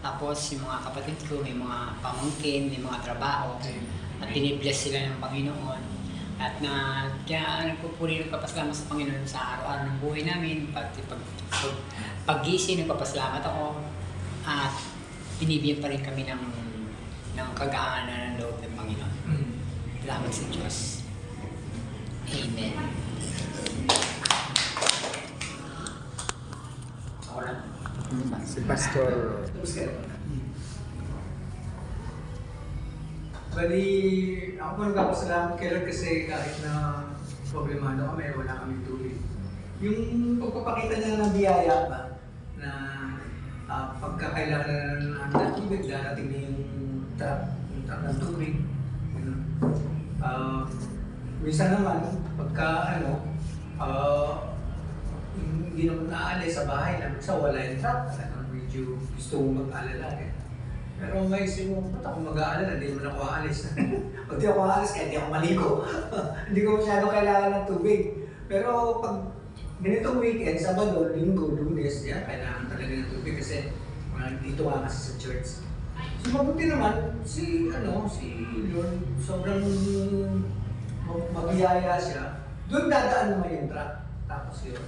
Tapos yung mga kapatid ko, may mga pamangkin, may mga trabaho. At binibless sila ng Panginoon. At kaya nagpupuri ng papasalamat sa Panginoon sa araw-araw ng buhay namin. Pag-gising, nagpapasalamat ako. At binibigyan pa rin kami ng kagaanan ng loob ng Panginoon. Salamat sa Diyos. Amen. Si Pastor. Bali, ako po nagpapasalamat kay Lord kasi kahit na problemado kami, wala kami tubig. Yung pagpapakita niya ng biyaya ba, na pagkakailangan ng tubig, darating na yung truck ng tubig. Minsan naman, pagka hindi naman naalis sa bahay na minsan wala yung truck, medyo gusto mong mag-alala. Pero may isip mo, ba't ako mag-aalala? Hindi naman ako aalis. Pag di ako aalis, kaya di ako maligo. Hindi ko masyado kailangan ng tubig. Pero pag ganitong weekend, Sabado, Linggo, Lunes, kailangan talaga ng tubig kasi dito nga kasi sa church. So mabuti naman, si Lord, sobrang magbiyaya siya. Doon dadaan naman yung truck. Tapos yun,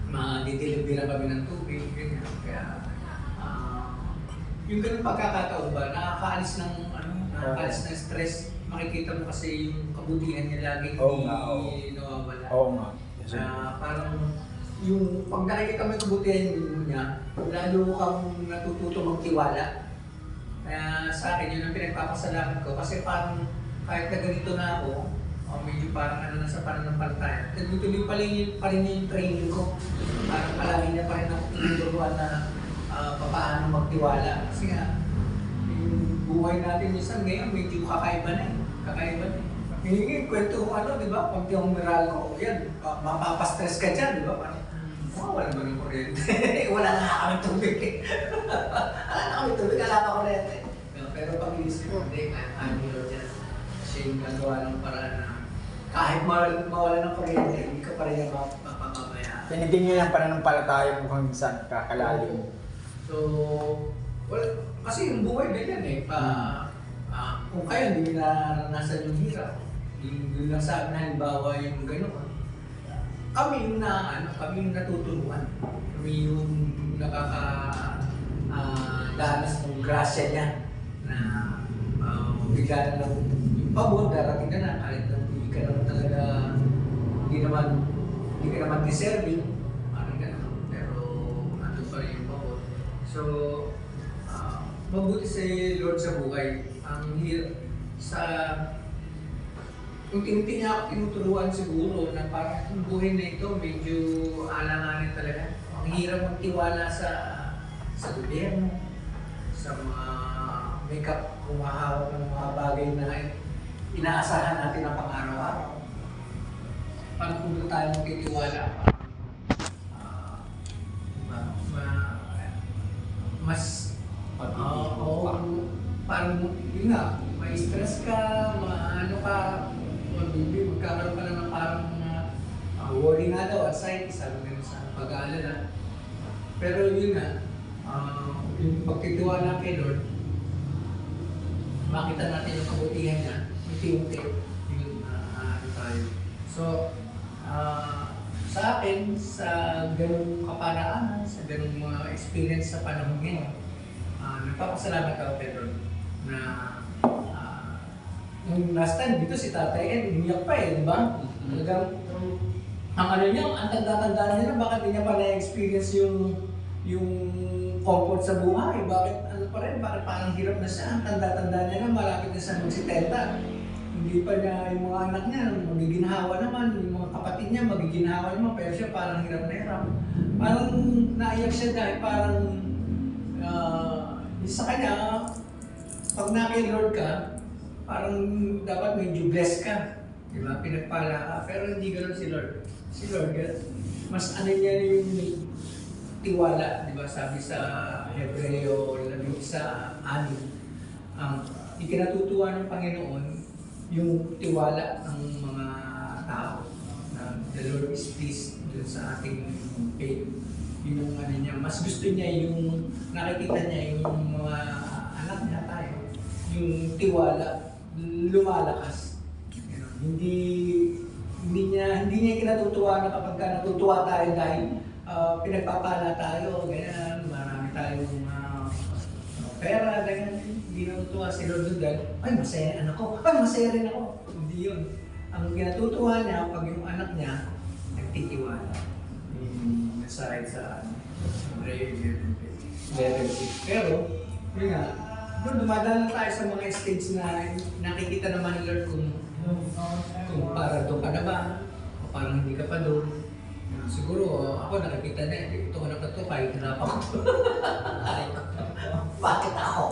ma-deliver kami ng tubig, ganyan. Kaya, yung ganun pagkakataon ba, nakakaalis ng stress. Makikita mo kasi yung kabutihan niya lagi hindi nawawala. Oo nga. Parang yung pag nakikita mo yung kabutihan niya, lalo kang natututo magtiwala. Kaya sa akin, yun ang pinagpapasalamat ko. Kasi parang kahit na ganito na ako, medyo parang nasa pananampalataya. Nagtutuloy pa rin yung training ko. Parang palagi niya pa rin ako tinuturuan na paano magtiwala. Kasi nga, yung buhay natin minsan ngayon medyo kakaiba na eh. Hindi kwento ko di ba? Pag yung miral ko, yan, mapapastress ka dyan, di ba? Parang, wala ba ng kuryente? Wala na kami tubig eh. Wala na kami tubig, wala na kuryente. Pero pag-iisip ko, hindi, kaya nyo dyan. Kasi yung gagawa ng paraan na kahit mawala ng kuryente, hindi ka pa rin yung mapapamaya. Tinitin nyo yung pananampalataya mo kung minsan kakalalim. So, kasi yung buhay ganyan eh. Kung kayo hindi naranasan yung hirap, yung nasabi na halimbawa yung gano'n, kami yung natuturuan. Kami yung nakakadanas ng grasya niya na bigla na lang yung pabor, darating na kahit na hindi ka naman talaga, hindi ka naman deserving, parang gano'n. Pero nandun pa rin yung pabor. So, mabuti si Lord sa buhay. Ang hirap kung tinitin niya ako tinuturuan siguro na parang yung buhay na ito medyo alanganin talaga. Ang hirap magtiwala sa gobyerno, sa mga makeup humahawak ng mga bagay na inaasahan natin ng pang-araw-araw. Paano kung tayo magtitiwala pa? Mas parang yun nga, may stress ka, magkakaroon ka na ng parang worry nga daw, anxiety, sabi nga sa pag-aalala. Pero yun nga, yung pagtitiwala kay Lord, makita natin yung kabutihan niya, unti-unti, yun tayo. So, sa akin, sa ganung kaparaanan, sa ganung mga experience sa panahon ngayon, nagpapasalamat ako kay Lord na nung last time dito si Tatay Ed, umiyak pa di ba? Talagang, ang tanda-tanda niya na bakit hindi niya pa na-experience yung comfort sa buhay. Bakit parang hirap na siya. Ang tanda-tanda niya na malapit na siya mag-70. Hindi pa niya yung mga anak niya magiginhawa naman, yung mga kapatid niya magiginhawa naman, pero siya parang hirap na hirap. Parang naiyak siya dahil parang sa kanya, pag na-Lord ka, parang dapat medyo blessed ka. Diba? Pinagpala ka. Pero hindi ganoon si Lord. Si Lord, mas ano niya yung tiwala. Diba? Sabi sa Hebreo 11:6, ikinatutuwa ng Panginoon yung tiwala ng mga tao. Na the Lord is pleased dun sa ating faith. Yun ang ano niya. Mas gusto niya yung nakikita niya yung mga anak niya tayo. Yung tiwala, lumalakas. Hindi niya kinatutuwa na kapag natutuwa tayo dahil pinagpapala tayo, ganyan, marami tayong pera, ganyan. Hindi natutuwa si Lord dahil, ay masaya anak ko, ay masaya rin ako. Hindi yun. Ang kinatutuwa niya pag yung anak niya nagtitiwala. Aside sa relative. Pero, yun nga, dumadaan tayo sa mga stage na nakikita naman ni Lord kung para doon ka na ba, o parang hindi ka pa doon. Siguro, ako nakikita na, ito ko na ito, kahit hirap ako. Bakit ako?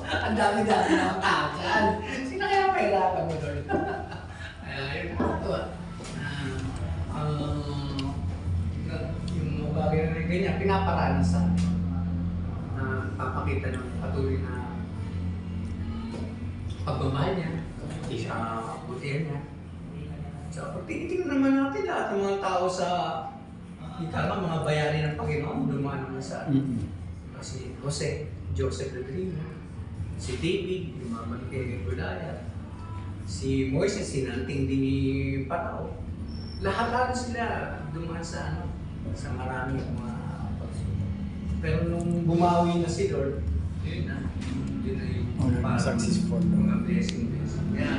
Ang dami-dami na akong tao dyan. Sino kaya mahirapan mo, Lord? Yun ito yung bagay na ganyan, pinaparanas sa na papakita ng patuloy na pagmamahal niya, butihan niya. So, pag tinitingnan naman natin lahat ng mga tao sa mga bayani ng Panginoon, dumaan naman sa si Jose, Joseph Rodrigo, si David, lumaban kay Goliath, si Moises, sinanting din ni Panao. Lahat sila dumaan sa maraming mga pagsubok. Pero nung bumawi na si Lord, yun na yung successful. Mga blessing. Kaya,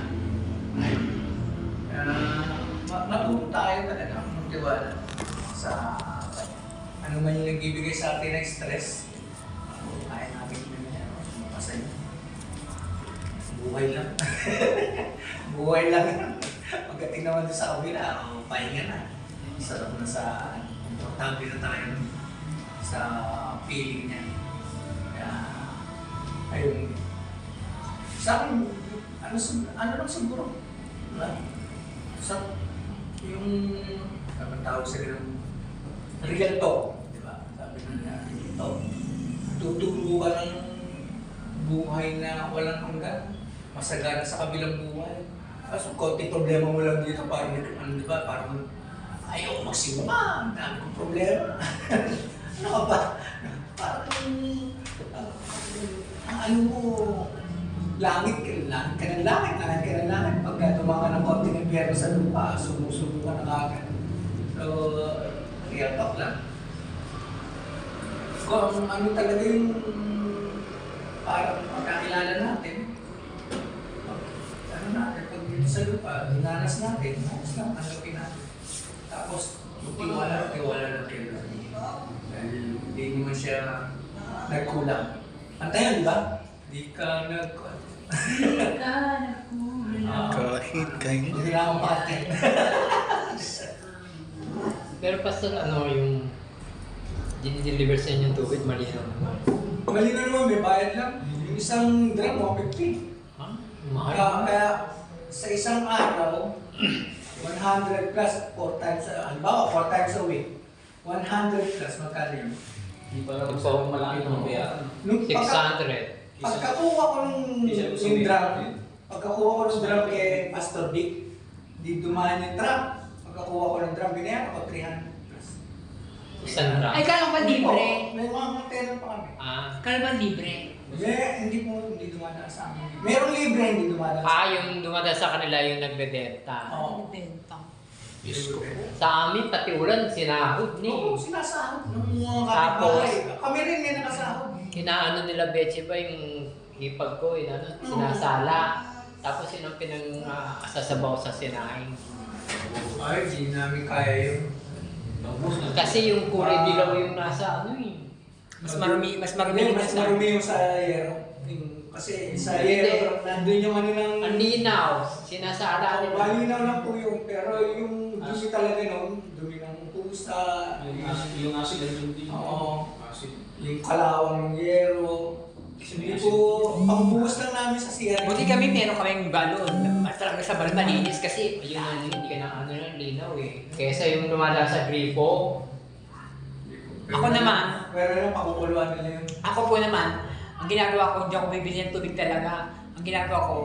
matuto tayo talaga magtiwala sa ano man yung nagbibigay sa atin ng stress. Kaya natin yun yan. Mapasay. Buhay lang. Buhay lang. Pagdating naman doon sa kabila, pahinga na. Sarap na sa importante na tayo sa feeling niya. Kaya, ayun. Sa akin, ano lang siguro? Sa yung tawag sa ganun, real talk, di ba? Sabi nila, real talk. Tuturo ka ng buhay na walang hanggan, masagana sa kabilang buhay. Kaso konti problema mo lang dito, parang di ba? Parang ayaw magsimula, ang dami kong problema. Ano ka ba? Parang ano mo, langit ka ng langit. Pagka tumaka ng konting impyerno sa lupa, sumusubo ka na kagad. So, real talk lang. Kung ano talaga yung parang pagkakilala natin, pag dito sa lupa, dinanas natin, tanggapin natin. Tapos, tiwala lang kayo. Dahil hindi naman siya nagkulang. Antayan, di ba? Di ka nagkulang. Kahit kayo. Hindi na akong pati. Pero pastor, yung dinideliver sa inyong tubig, malinaw naman. Malinaw naman, may bayad lang. Yung isang drum, 150. Ha? Mahal. Kaya sa isang araw, 100 plus 4 times, halimbawa 4 times a week, 100 plus, magkano yun? Hindi pa lang sa malaki ng bayaran. Nung 600. pagkakuha ko yung drum, kay Pastor Vic, di dumaan yung drum. Pagkakuha ko ng drum, binayan ako 300 plus. Isang Ay, ram. kala ba libre? May mga tenant pa kami. Kala ba libre? Hindi dumadaan sa amin. Merong libre, hindi dumadaan sa amin. Yung dumadaan sa kanila yung nagbebenta. Oo. Benta. Sa amin, pati ulan, sinahod ni. Oo, sinasahod ng mga Tapos, kapitbahay. Kami rin may nakasahod. Kinaano nila Betche ba yung hipag ko, sinasala. Tapos yun ang pinang-asasabaw sa sinaing. Ay, di namin kaya yun. Kasi yung kulay dilaw yung nasa Mas marumi Mas na marumi yung sa yero. Kasi sa yero, nandun yung ano ng... ang linaw, sinasala nila. Malinaw lang po yung, pero yung dumi talaga nun, dumi ng pusa, Yung acid ang hindi. Oo. Acid. yung kalawang ng yero. Hindi po, pangbuhos lang namin sa CR. Buti kami, meron kaming balon. Talaga sa balon malinis kasi. Ayun na, hindi ka na linaw eh. Kesa yung lumala sa gripo, Ako naman. Pero yung pakukuluan nila yun. Ako po naman, ang ginagawa ko, hindi ako bibili ng tubig talaga. Ang ginagawa ko,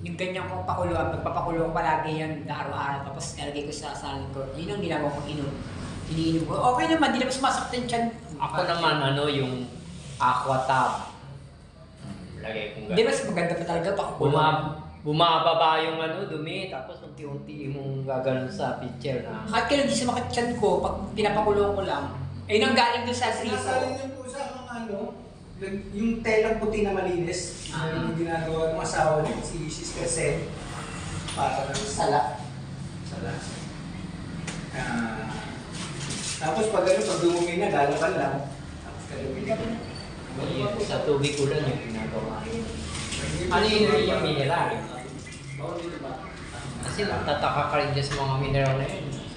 yung ganyan kong pakuluan, pagpapakulo ko palagi yan araw-araw, tapos nalagay ko sa salin ko. Yun ang ginagawa kong inom. iniinom ko. Okay naman, di naman sumasaktan yung tiyan. Ako naman, yung aqua tab. Lagay kong Di mas maganda pa talaga pa. Bumababa yung dumi, tapos unti-unti mong gaganon sa picture na. Kahit kailan di sumakit tiyan ko, pag pinapakulong ko lang. Ayun ang galing doon sa friso. Nasaling yung po sa mga yung telang puti na malinis. Yung ginagawa ng asawa niya, si Sister Sen. Para ng sala. Sala. Tapos pag dumumi na, lalaban lang. Tapos kalumi na. Sa tubig ko lang yung ginagawa. Ano yung mineral? Kasi natataka ka rin dyan sa mga mineral na yun.